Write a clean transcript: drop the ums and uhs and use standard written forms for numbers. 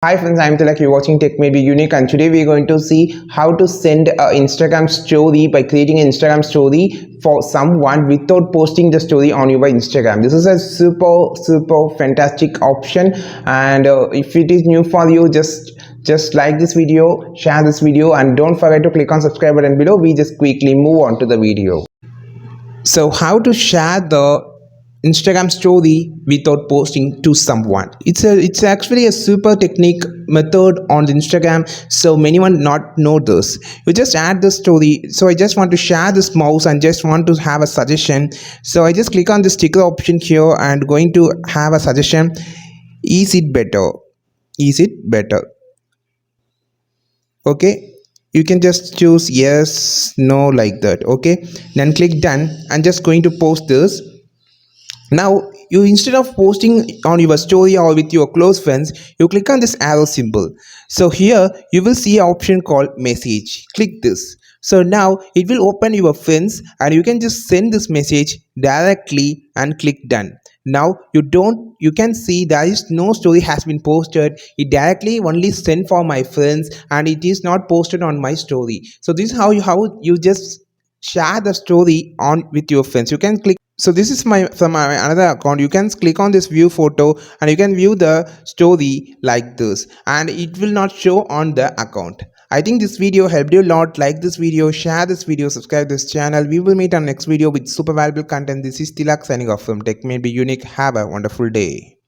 Hi friends, I'm Tilak. You're watching Tech May Be Unique, and today we're going to see how to send an Instagram story by creating an Instagram story for someone without posting the story on your Instagram. This is a super fantastic option, and if it is new for you, just like this video, share this video, and don't forget to click on subscribe button below. We just quickly move on to the video. So how to share the Instagram story without posting to someone? It's actually a super technique method on the Instagram. So many one not know this. You just add the story. So I just want to share this mouse and just want to have a suggestion. So I just click on the sticker option here and going to have a suggestion. Is it better? Is it better? Okay, you can just choose yes, no, like that. Okay, then click done and just going to post this. Now you, instead of posting on your story or with your close friends, you click on this arrow symbol. So here you will see an option called message. Click this. So now it will open your friends and you can just send this message directly and click done. Now you can see there is no story has been posted. It directly only sent for my friends and it is not posted on my story. So this is how you just share the story on with your friends. You can click. So this is my from my another account. You can click on this view photo and you can view the story like this, and it will not show on the account. I think this video helped you a lot. Like this video, share this video, subscribe this channel. We will meet on next video with super valuable content. This is Tilak signing off from Tech May Be Unique. Have a wonderful day.